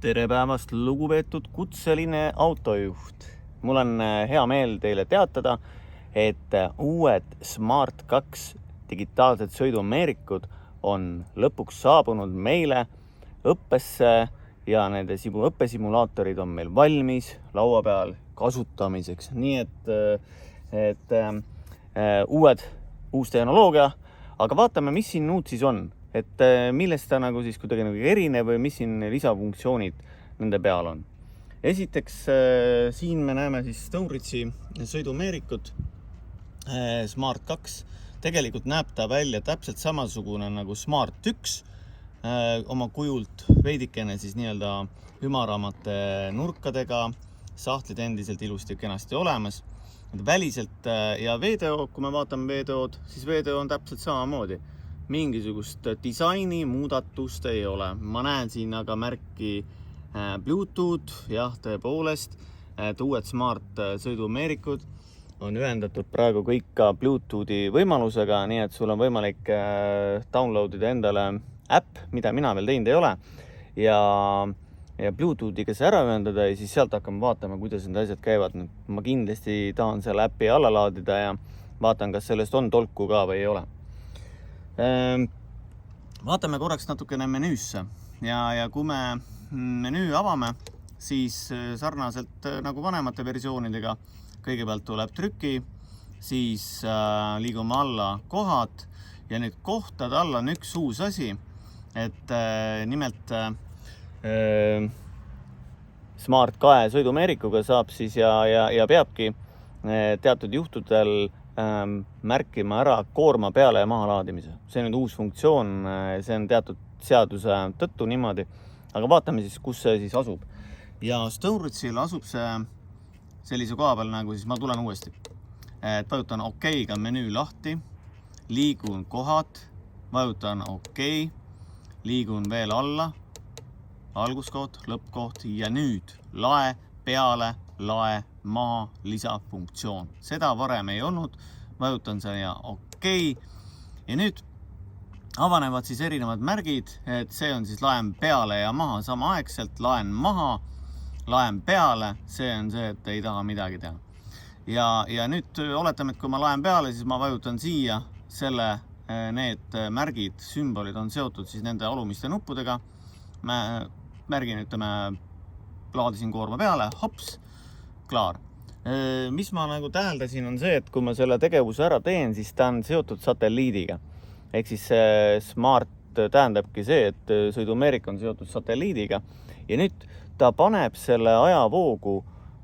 Tere päevast, lugupeetud kutseline autojuht. Mul on hea meel teile teatada, et uued Smart 2 digitaalsed sõidumeerikud on lõpuks saabunud meile õppesse ja nende õppesimulaatorid on meil valmis laua peal kasutamiseks. Nii et uus tehnoloogia, aga vaatame, mis siin uut siis on. Et millest ta nagu siis kuidagi nagu erinev või mis siin lisafunktsioonid nende peal on. Esiteks siin me näeme siis Stoneridge'i sõidumeerikut Smart 2. Tegelikult näeb ta välja täpselt samasugune nagu Smart 1 oma kujult, veidikene siis nii-öelda ümaramate nurkadega, sahtlid endiselt ilusti kenasti olemas. Väliselt ja VDO, kui me vaatame VDO-d, siis VDO on täpselt samamoodi. Mingisugust disaini muudatust ei ole. Ma näen siin aga märki Bluetooth, jah, tõepoolest, et uued Smart sõidumeerikud on ühendatud praegu kõik ka Bluetoothi võimalusega, nii et sul on võimalik downloadida endale äpp, mida mina veel teinud ei ole, ja Bluetoothiga see ära ühendada ja siis sealt hakkame vaatama, kuidas need asjad käivad. Ma kindlasti tahan selle äppi alla laadida ja vaatan, kas sellest on tolku ka või ei ole. Vaatame korraks natukene menüüsse ja kui me menüü avame, siis sarnaselt nagu vanemate versioonidega kõigepealt tuleb trüki, siis liigume alla kohad ja nüüd kohtade alla on üks uus asi, et nimelt Smart 2 sõidumeerikuga saab siis ja peabki teatud juhtudel märkima ära koorma peale ja maha laadimise. See on nüüd uus funktsioon, see on teatud seaduse tõttu niimoodi, aga vaatame siis, kus see siis asub. Ja Stoneridge'il asub see sellise koha peal nagu siis, ma tulen uuesti. Vajutan OK-ga menüü lahti, liigun kohad, vajutan OK, liigun veel alla, alguskoht, lõppkoht ja nüüd lae peale, lae maha lisafunktsioon. Seda varem ei olnud, vajutan siia OK ja nüüd avanevad siis erinevad märgid, et see on siis laen peale ja maha samaaegselt, laen maha, laen peale, see on see, et ei taha midagi teha. Ja nüüd oletame, et kui ma laen peale, siis ma vajutan siia, need märgid, sümbolid on seotud siis nende alumiste nuppudega. Märgin, ütleme, laadisin koorma peale, hops, klaar. Mis ma nagu täheldasin on see, et kui ma selle tegevuse ära teen, siis ta on seotud satelliidiga. Ehk siis Smart tähendabki see, et sõidumeerik on seotud satelliidiga ja nüüd ta paneb selle ajavoogu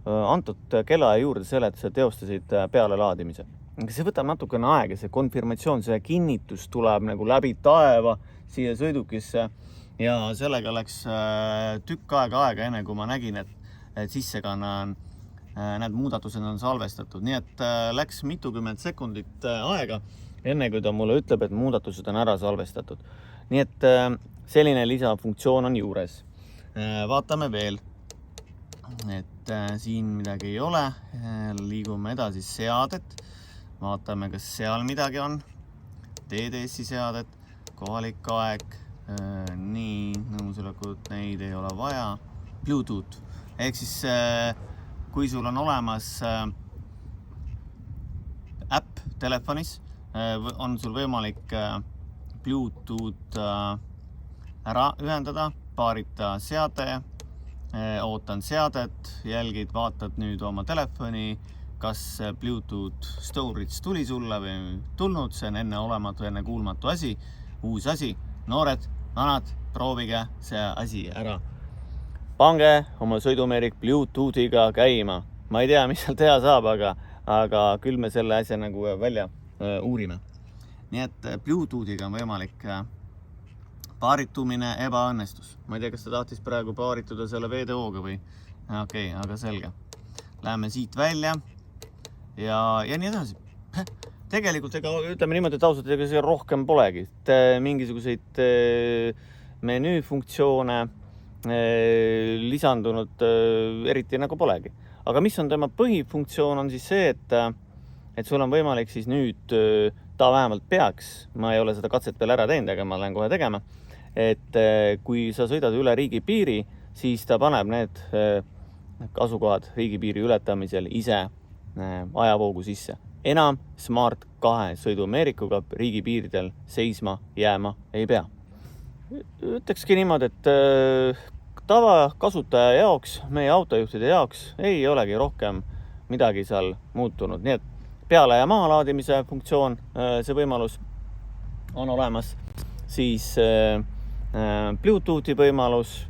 antud kellaaja juurde selle, et sa teostasid peale laadimise. See võtab natukene aega, see konfirmatsioon, see kinnitus tuleb nagu läbi taeva siia sõidukisse ja sellega läks tükk aega enne, kui ma nägin, et sissekanna need muudatused on salvestatud. Nii et läks mitukümmend sekundit aega, enne kui ta mulle ütleb, et muudatused on ära salvestatud. Nii et selline lisafunktsioon on juures. Vaatame veel, et siin midagi ei ole. Liigume edasi seadet. Vaatame, kas seal midagi on. DDS-i seadet, kohalik aeg, nii, nõusolekut, neid ei ole vaja. Bluetooth, ehk siis kui sul on olemas äpp telefonis, on sul võimalik Bluetooth ära ühendada, paarita seade, ootan seadet, jälgid, vaatad nüüd oma telefoni, kas Bluetooth Stoneridge tuli sulle või tulnud, see on enne olematu, enne kuulmatu asi, uus asi, noored, vanad, proovige see asi ära. Pange oma sõidumeerik Bluetoothiga käima. Ma ei tea, mis seal teha saab, aga küll me selle asja nagu välja uurime. Nii et Bluetoothiga on võimalik paaritumine ebaõnnestus. Ma ei tea, kas ta tahtis praegu paarituda selle VDO-ga või? Okei, aga selge. Läheme siit välja ja nii edasi. Tegelikult, ütleme niimoodi, et ausalt, ega see rohkem polegi. Mingisuguseid menüüfunktsioone lisandunud eriti nagu polegi. Aga mis on tema põhifunktsioon on siis see, et sul on võimalik siis nüüd, ta vähemalt peaks, ma ei ole seda katset veel ära teinud, aga ma lähen kohe tegema, et kui sa sõidad üle riigipiiri, siis ta paneb need asukohad riigipiiri ületamisel ise ajavoogu sisse. Enam Smart 2 sõidumeerikuga riigipiiridel seisma jääma ei pea. Ütlekski niimoodi, et tavakasutaja jaoks, meie autojuhtide jaoks ei olegi rohkem midagi seal muutunud. Nii et peale- ja mahalaadimise funktsioon, see võimalus on olemas. Siis Bluetoothi võimalus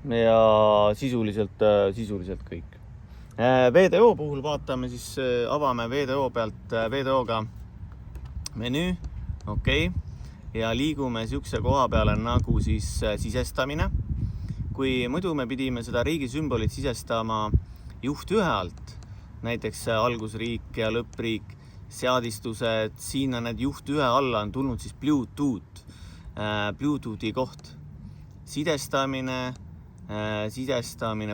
ja sisuliselt kõik. VDO puhul vaatame, siis avame VDO pealt VDO-ga menüü, okei. Ja liigume siukse koha peale nagu siis sisestamine. Kui muidu me pidime seda riigi sümbolit sisestama juht ühe alt, näiteks algusriik ja lõppriik, seadistused, siin on need juht ühe alla on tulnud siis Bluetoothi koht. Sidestamine,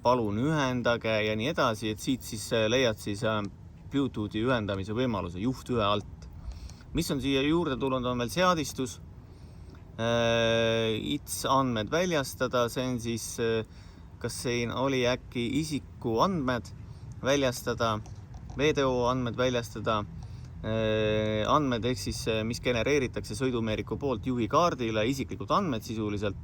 palun ühendage ja nii edasi, et siit siis leiad siis Bluetoothi ühendamise võimaluse juht ühe alt. Mis on siia juurde tulnud, on veel seadistus, ITS andmed väljastada, see on siis, kas siin oli äkki isiku andmed väljastada, VDO andmed väljastada, andmed ehk siis, mis genereeritakse sõidumeeriku poolt juhikaardile, isiklikud andmed sisuliselt.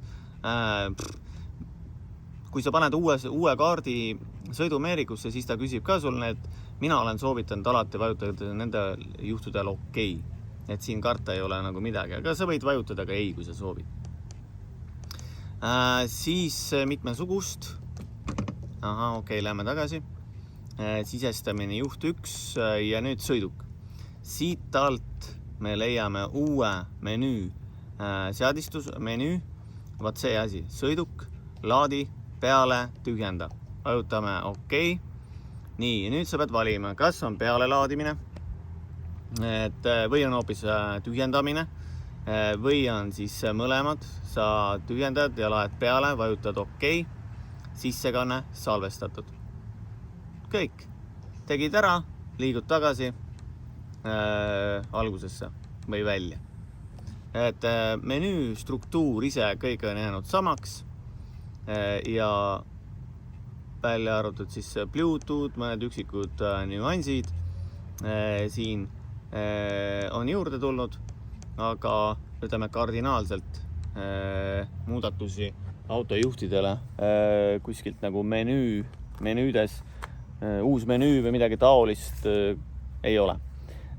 Kui sa paned uue kaardi sõidumeerikusse, siis ta küsib ka sul need, mina olen soovitanud alati vajutada nende juhtudel okei. Et siin karta ei ole nagu midagi, aga sa võid vajutada ka ei, kui sa soovid. Siis mitmesugust. Okei, lähme tagasi. Sisestamine juht 1 ja nüüd sõiduk. Siit alt me leiame uue menüü, seadistus, menüü, vaat see asi, sõiduk, laadi, peale, tühjenda. Vajutame okei. Nii, nüüd sa pead valima, kas on peale laadimine, või on hoopis tühjendamine, või on siis mõlemad, sa tühjendad ja laed peale, vajutad okei, sissekanne salvestatud. Kõik, tegid ära, liigud tagasi algusesse või välja. Et menüü struktuur ise kõik on jäänud samaks ja välja arvatud siis Bluetooth, mõned üksikud nüansid siin on juurde tulnud, aga ütleme kardinaalselt muudatusi autojuhtidele kuskilt nagu menüüdes, uus menüü või midagi taolist ei ole.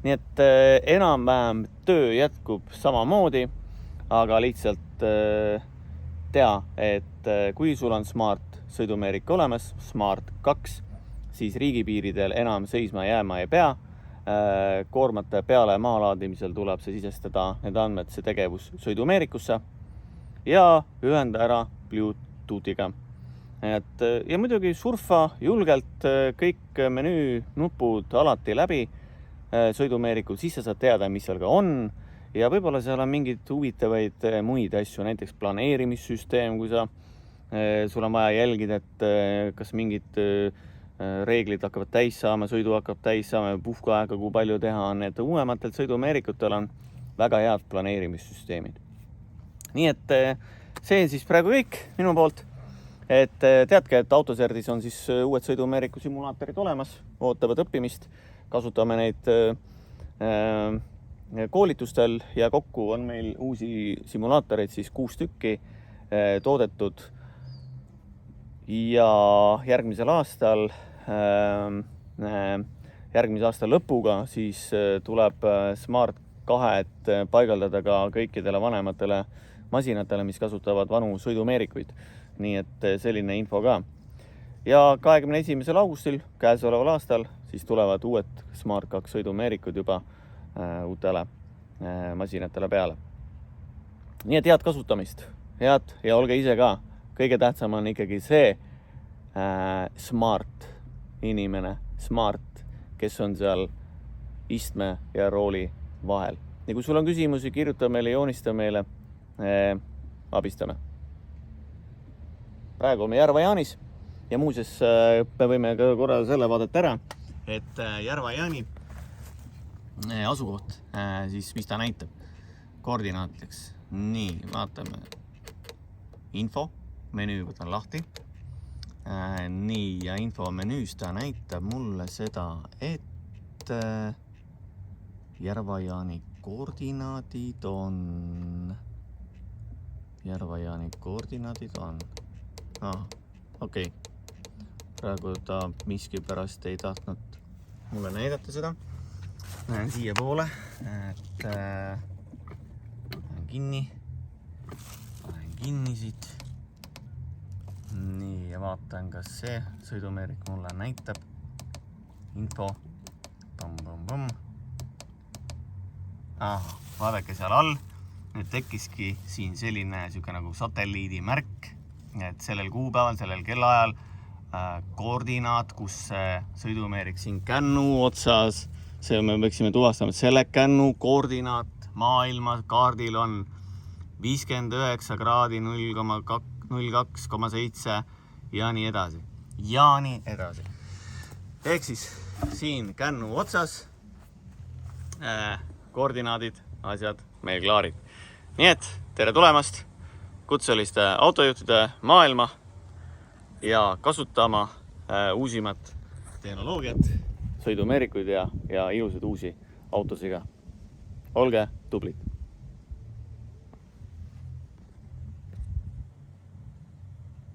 Nii et enam-vähem töö jätkub samamoodi, aga lihtsalt tea, et kui sul on Smart sõidumeerik olemas, Smart 2, siis riigipiiridel enam seisma jääma ei pea. Koormate peale maalaadimisel tuleb see sisestada need andmed, see tegevus sõidumeerikusse ja ühenda ära Bluetoothiga. Ja muidugi surfa julgelt kõik menüü nupud alati läbi sõidumeerikul, siis sa saad teada, mis seal ka on ja võib-olla seal on mingid huvitavaid muid asju, näiteks planeerimissüsteem, kui sul on vaja jälgida, et kas mingid reeglid hakkavad täis saama, sõidu hakkab täis saama, puhkuaega, kui palju teha on, et uuematel sõidumeerikutel on väga head planeerimissüsteemid. Nii et see on siis praegu kõik minu poolt, et teadke, et Autoserdis on siis uued sõidumeeriku simulaatorid olemas, ootavad õppimist, kasutame neid koolitustel ja kokku on meil uusi simulaatoreid siis 6 tükki toodetud ja järgmisel aastal, järgmise aasta lõpuga siis tuleb Smart 2 paigaldada ka kõikidele vanematele masinatele, mis kasutavad vanu sõidumeerikuid. Nii et selline info ka. Ja 21. augustil käesoleval aastal siis tulevad uued Smart 2 sõidumeerikud juba uutele masinatele peale. Nii et head kasutamist, head ja olge ise ka. Kõige tähtsam on ikkagi see smart inimene, smart, kes on seal istme ja rooli vahel. Ja kui sul on küsimusi, kirjuta meile, joonista meile, abistame. Praegu oleme Järva-Jaanis ja muuseas me võime ka korra selle vaadata ära, et Järva-Jaani asukoht, siis mis ta näitab koordinaatideks. Nii, vaatame info, menüü võtan lahti. Nii, ja info menüüs ta näitab mulle seda, et Järva-Jaani koordinaadid on. Okei. Praegu ta miskipärast ei tahtnud mulle näidata seda. Lähen siia poole, et lähen kinni siit. Nii, ja vaatan, kas see sõidumeerik mulle näitab info. Vaadake seal all. Nüüd tekkiski siin selline nagu satelliidi märk, et sellel kuupäeval, sellel kellaajal koordinaat, kus see sõidumeerik siin kännu otsas, see me võiksime tuvastama, et selle kännu koordinaat maailma kaardil on 59 kraadi 0,02,7 ja nii edasi. Ehk siis siin kännu otsas koordinaadid, asjad meil klaarid. Nii et tere tulemast kutseliste autojuhtide maailma ja kasutama uusimat tehnoloogiat, sõidumeerikuid ja ilusaid uusi autosiga. Olge tublid!